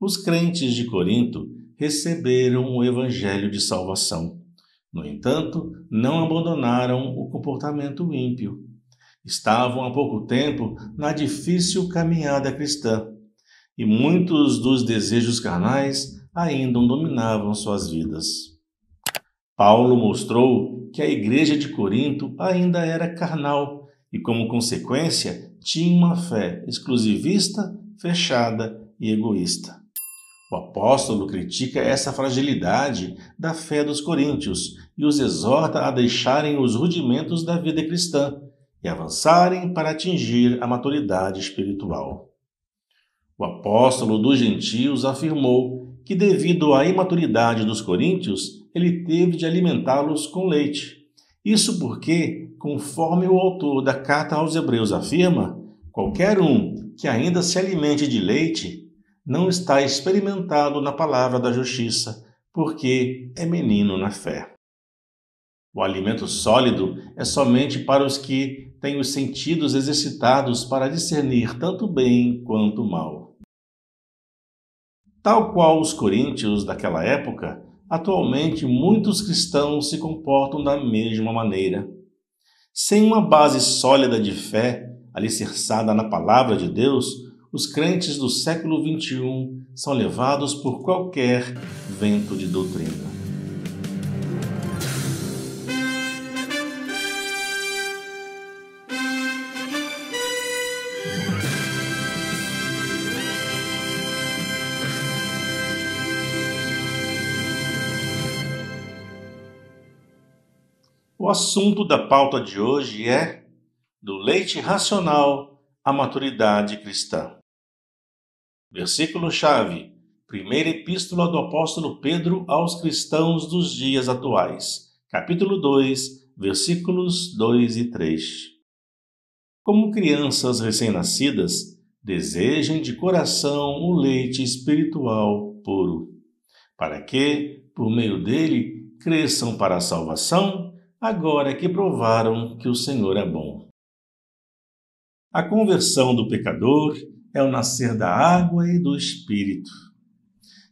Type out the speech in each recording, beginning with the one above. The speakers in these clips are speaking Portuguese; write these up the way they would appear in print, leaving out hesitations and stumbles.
Os crentes de Corinto receberam o evangelho de salvação. No entanto, não abandonaram o comportamento ímpio. Estavam há pouco tempo na difícil caminhada cristã, e muitos dos desejos carnais ainda dominavam suas vidas. Paulo mostrou que a igreja de Corinto ainda era carnal e, como consequência, tinha uma fé exclusivista, fechada e egoísta. O apóstolo critica essa fragilidade da fé dos coríntios e os exorta a deixarem os rudimentos da vida cristã e avançarem para atingir a maturidade espiritual. O apóstolo dos gentios afirmou que, devido à imaturidade dos coríntios, ele teve de alimentá-los com leite. Isso porque, conforme o autor da carta aos Hebreus afirma, qualquer um que ainda se alimente de leite não está experimentado na palavra da justiça, porque é menino na fé. O alimento sólido é somente para os que têm os sentidos exercitados para discernir tanto bem quanto mal. Tal qual os coríntios daquela época, atualmente muitos cristãos se comportam da mesma maneira. Sem uma base sólida de fé, alicerçada na palavra de Deus, os crentes do século XXI são levados por qualquer vento de doutrina. O assunto da pauta de hoje é do leite racional à maturidade cristã. Versículo-chave, primeira epístola do apóstolo Pedro aos cristãos dos dias atuais, capítulo 2, versículos 2 e 3. Como crianças recém-nascidas, desejem de coração o leite espiritual puro, para que, por meio dele, cresçam para a salvação, agora que provaram que o Senhor é bom. A conversão do pecador é o nascer da água e do Espírito.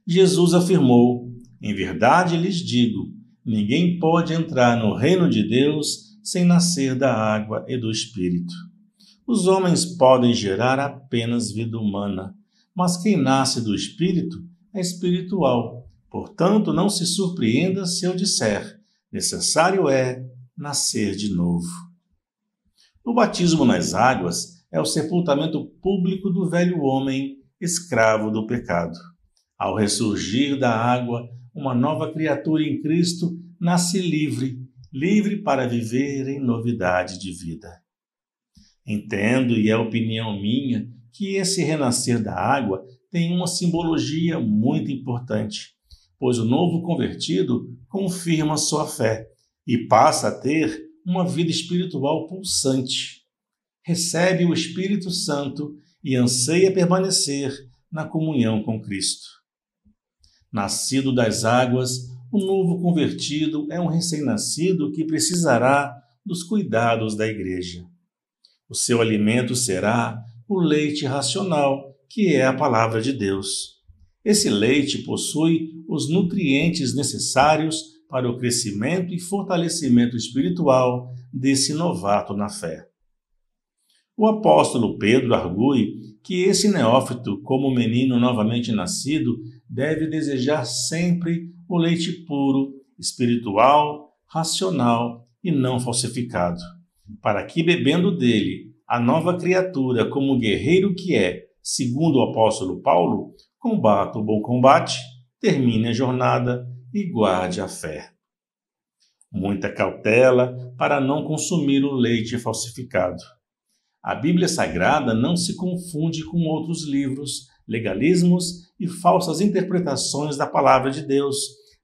Jesus afirmou: em verdade lhes digo, ninguém pode entrar no reino de Deus sem nascer da água e do Espírito. Os homens podem gerar apenas vida humana, mas quem nasce do Espírito é espiritual. Portanto, não se surpreenda se eu disser: necessário é nascer de novo. O batismo nas águas é o sepultamento público do velho homem, escravo do pecado. Ao ressurgir da água, uma nova criatura em Cristo nasce livre para viver em novidade de vida. Entendo, e é opinião minha, que esse renascer da água tem uma simbologia muito importante, pois o novo convertido confirma sua fé e passa a ter uma vida espiritual pulsante. Recebe o Espírito Santo e anseia permanecer na comunhão com Cristo. Nascido das águas, o novo convertido é um recém-nascido que precisará dos cuidados da igreja. O seu alimento será o leite racional, que é a palavra de Deus. Esse leite possui os nutrientes necessários para o crescimento e fortalecimento espiritual desse novato na fé. O apóstolo Pedro argue que esse neófito, como menino novamente nascido, deve desejar sempre o leite puro, espiritual, racional e não falsificado, para que, bebendo dele, a nova criatura, como guerreiro que é, segundo o apóstolo Paulo, combata o bom combate, termine a jornada e guarde a fé. Muita cautela para não consumir o leite falsificado. A Bíblia Sagrada não se confunde com outros livros, legalismos e falsas interpretações da palavra de Deus,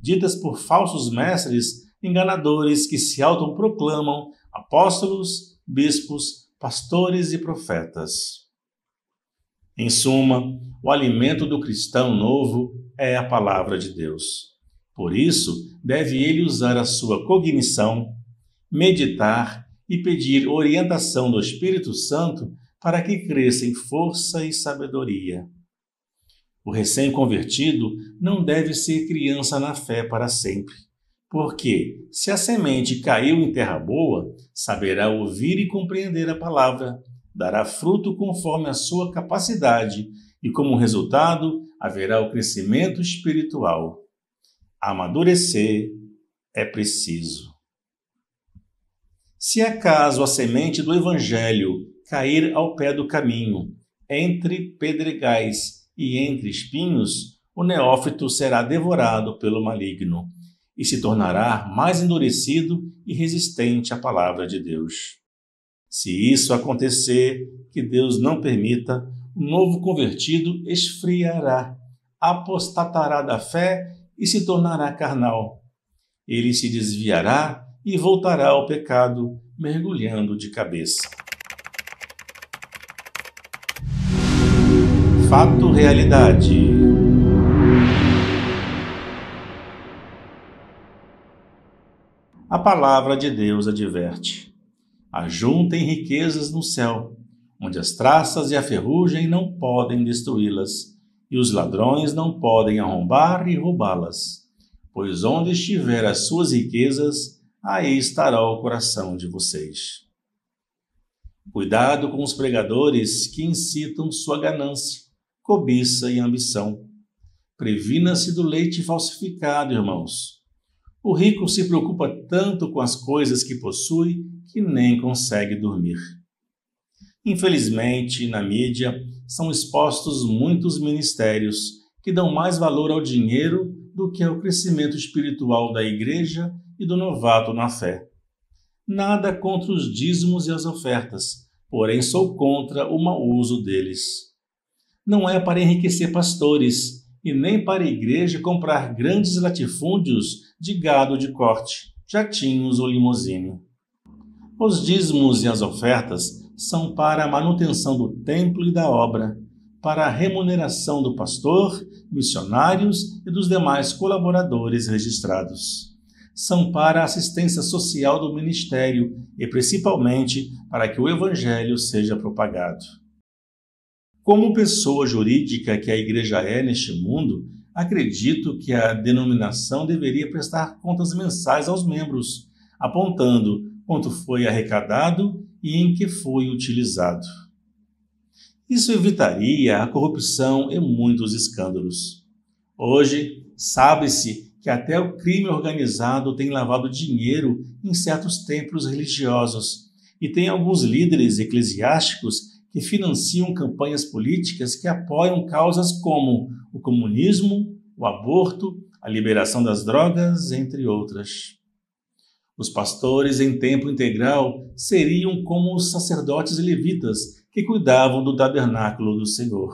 ditas por falsos mestres enganadores que se autoproclamam apóstolos, bispos, pastores e profetas. Em suma, o alimento do cristão novo é a palavra de Deus. Por isso, deve ele usar a sua cognição, meditar e pedir orientação do Espírito Santo para que cresça em força e sabedoria. O recém-convertido não deve ser criança na fé para sempre, porque, se a semente caiu em terra boa, saberá ouvir e compreender a palavra, dará fruto conforme a sua capacidade e, como resultado, haverá o crescimento espiritual. Amadurecer é preciso. Se acaso a semente do Evangelho cair ao pé do caminho, entre pedregais e entre espinhos, o neófito será devorado pelo maligno e se tornará mais endurecido e resistente à palavra de Deus. Se isso acontecer, que Deus não permita, o novo convertido esfriará, apostatará da fé e se tornará carnal. Ele se desviará e voltará ao pecado, mergulhando de cabeça. Fato realidade. A palavra de Deus adverte: ajuntem riquezas no céu, onde as traças e a ferrugem não podem destruí-las, e os ladrões não podem arrombar e roubá-las. Pois onde estiver as suas riquezas, aí estará o coração de vocês. Cuidado com os pregadores que incitam sua ganância, cobiça e ambição. Previna-se do leite falsificado, irmãos. O rico se preocupa tanto com as coisas que possui que nem consegue dormir. Infelizmente, na mídia, são expostos muitos ministérios que dão mais valor ao dinheiro do que ao crescimento espiritual da igreja e do novato na fé. Nada contra os dízimos e as ofertas, porém sou contra o mau uso deles. Não é para enriquecer pastores e nem para a igreja comprar grandes latifúndios de gado de corte, jatinhos ou limusine. Os dízimos e as ofertas são para a manutenção do templo e da obra, para a remuneração do pastor, missionários e dos demais colaboradores registrados. São para a assistência social do ministério e principalmente para que o evangelho seja propagado. Como pessoa jurídica que a igreja é neste mundo, acredito que a denominação deveria prestar contas mensais aos membros, apontando quanto foi arrecadado e em que foi utilizado. Isso evitaria a corrupção e muitos escândalos. Hoje, sabe-se que até o crime organizado tem lavado dinheiro em certos templos religiosos e tem alguns líderes eclesiásticos que financiam campanhas políticas que apoiam causas como o comunismo, o aborto, a liberação das drogas, entre outras. Os pastores em tempo integral seriam como os sacerdotes levitas que cuidavam do tabernáculo do Senhor.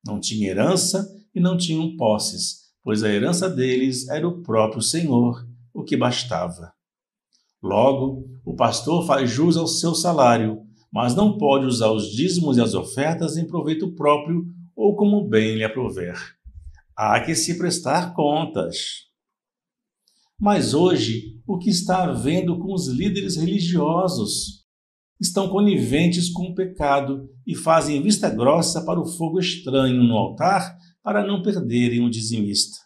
Não tinham herança e não tinham posses, pois a herança deles era o próprio Senhor, o que bastava. Logo, o pastor faz jus ao seu salário, mas não pode usar os dízimos e as ofertas em proveito próprio ou como bem lhe aprouver. Há que se prestar contas. Mas hoje, o que está havendo com os líderes religiosos? Estão coniventes com o pecado e fazem vista grossa para o fogo estranho no altar para não perderem o dizimista.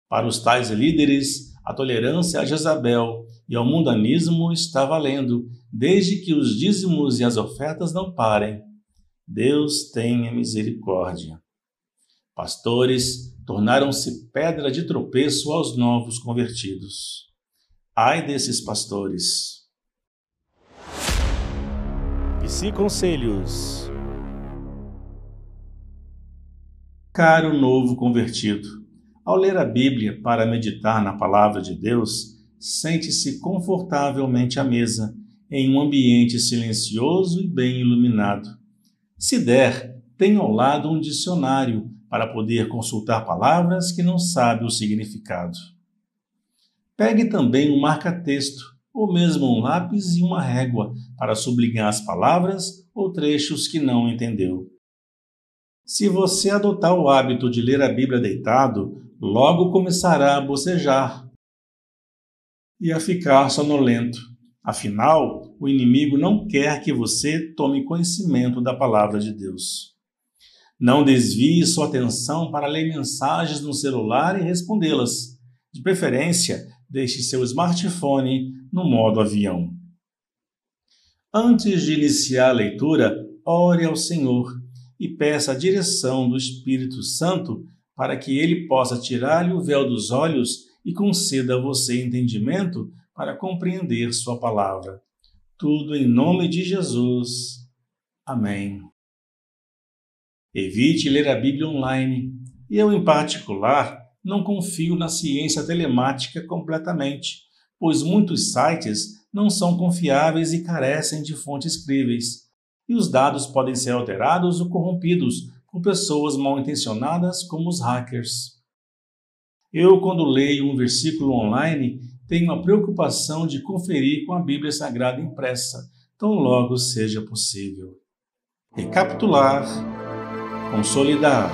Para os tais líderes, a tolerância a Jezabel e ao mundanismo está valendo, desde que os dízimos e as ofertas não parem. Deus tenha misericórdia. Pastores tornaram-se pedra de tropeço aos novos convertidos. Ai desses pastores! Psiconselhos. Caro novo convertido, ao ler a Bíblia para meditar na palavra de Deus, sente-se confortavelmente à mesa, em um ambiente silencioso e bem iluminado. Se der, tenha ao lado um dicionário para poder consultar palavras que não sabe o significado. Pegue também um marca-texto, ou mesmo um lápis e uma régua para sublinhar as palavras ou trechos que não entendeu. Se você adotar o hábito de ler a Bíblia deitado, logo começará a bocejar e a ficar sonolento. Afinal, o inimigo não quer que você tome conhecimento da palavra de Deus. Não desvie sua atenção para ler mensagens no celular e respondê-las. De preferência, deixe seu smartphone no modo avião. Antes de iniciar a leitura, ore ao Senhor e peça a direção do Espírito Santo para que Ele possa tirar-lhe o véu dos olhos e conceda a você entendimento para compreender sua palavra. Tudo em nome de Jesus. Amém. Evite ler a Bíblia online. Eu, em particular, não confio na ciência telemática completamente, pois muitos sites não são confiáveis e carecem de fontes críveis, e os dados podem ser alterados ou corrompidos por pessoas mal intencionadas como os hackers. Eu, quando leio um versículo online, tenho a preocupação de conferir com a Bíblia Sagrada impressa, tão logo seja possível. Recapitular, consolidar.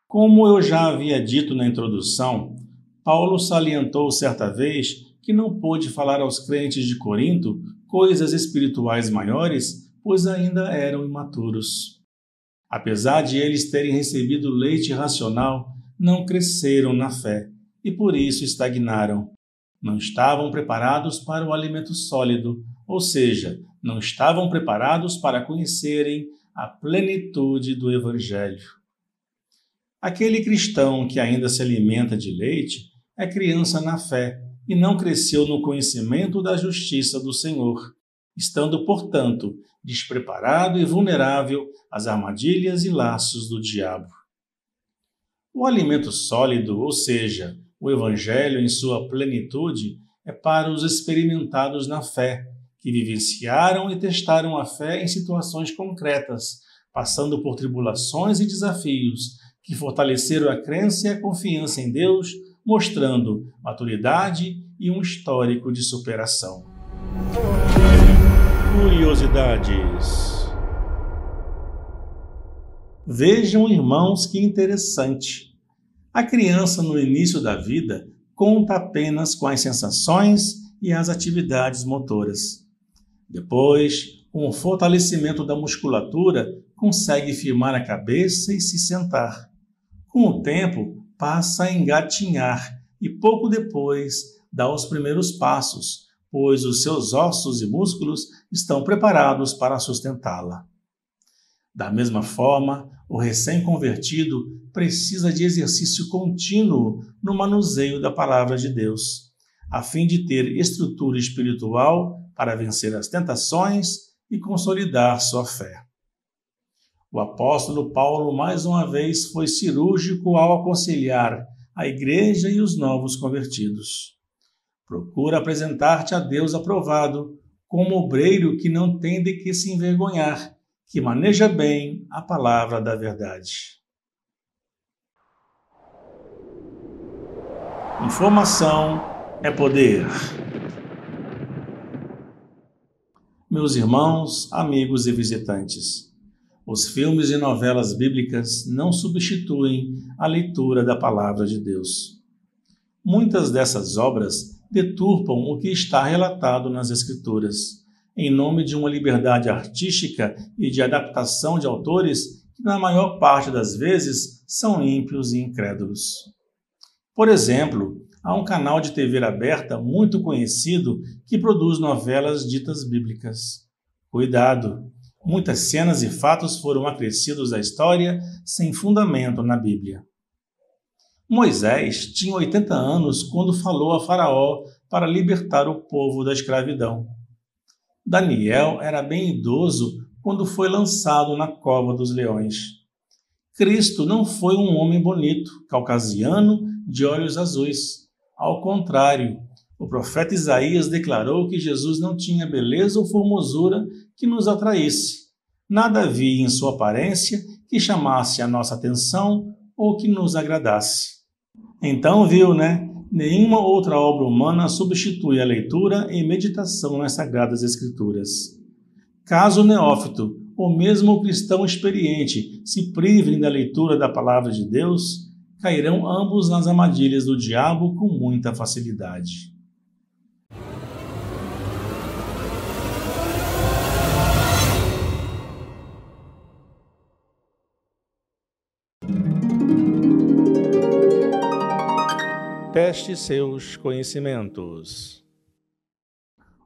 Como eu já havia dito na introdução, Paulo salientou certa vez que não pôde falar aos crentes de Corinto coisas espirituais maiores, pois ainda eram imaturos. Apesar de eles terem recebido leite racional, não cresceram na fé e por isso estagnaram. Não estavam preparados para o alimento sólido, ou seja, não estavam preparados para conhecerem a plenitude do Evangelho. Aquele cristão que ainda se alimenta de leite é criança na fé e não cresceu no conhecimento da justiça do Senhor, estando, portanto, despreparado e vulnerável às armadilhas e laços do diabo. O alimento sólido, ou seja, o Evangelho em sua plenitude, é para os experimentados na fé, que vivenciaram e testaram a fé em situações concretas, passando por tribulações e desafios, que fortaleceram a crença e a confiança em Deus, mostrando maturidade e um histórico de superação. Curiosidades. Vejam, irmãos, que interessante. A criança, no início da vida, conta apenas com as sensações e as atividades motoras. Depois, com o fortalecimento da musculatura, consegue firmar a cabeça e se sentar. Com o tempo, passa a engatinhar e pouco depois dá os primeiros passos, pois os seus ossos e músculos estão preparados para sustentá-la. Da mesma forma, o recém-convertido precisa de exercício contínuo no manuseio da palavra de Deus, a fim de ter estrutura espiritual para vencer as tentações e consolidar sua fé. O apóstolo Paulo, mais uma vez, foi cirúrgico ao aconselhar a igreja e os novos convertidos. Procura apresentar-te a Deus aprovado, como obreiro que não tem de que se envergonhar, que maneja bem a palavra da verdade. Informação é poder. Meus irmãos, amigos e visitantes, os filmes e novelas bíblicas não substituem a leitura da palavra de Deus. Muitas dessas obras deturpam o que está relatado nas Escrituras, em nome de uma liberdade artística e de adaptação de autores que, na maior parte das vezes, são ímpios e incrédulos. Por exemplo, há um canal de TV aberta muito conhecido que produz novelas ditas bíblicas. Cuidado! Muitas cenas e fatos foram acrescidos à história sem fundamento na Bíblia. Moisés tinha 80 anos quando falou a Faraó para libertar o povo da escravidão. Daniel era bem idoso quando foi lançado na cova dos leões. Cristo não foi um homem bonito, caucasiano, de olhos azuis. Ao contrário, o profeta Isaías declarou que Jesus não tinha beleza ou formosura que nos atraísse. Nada havia em sua aparência que chamasse a nossa atenção ou que nos agradasse. Então viu, né? Nenhuma outra obra humana substitui a leitura e meditação nas Sagradas Escrituras. Caso o neófito, ou mesmo o cristão experiente, se privem da leitura da Palavra de Deus, cairão ambos nas armadilhas do diabo com muita facilidade. Teste seus conhecimentos.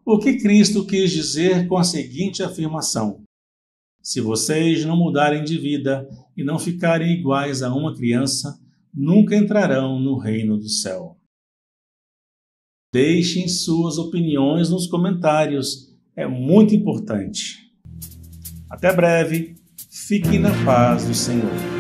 O que Cristo quis dizer com a seguinte afirmação: se vocês não mudarem de vida e não ficarem iguais a uma criança, nunca entrarão no reino do céu. Deixem suas opiniões nos comentários, é muito importante. Até breve, fiquem na paz do Senhor.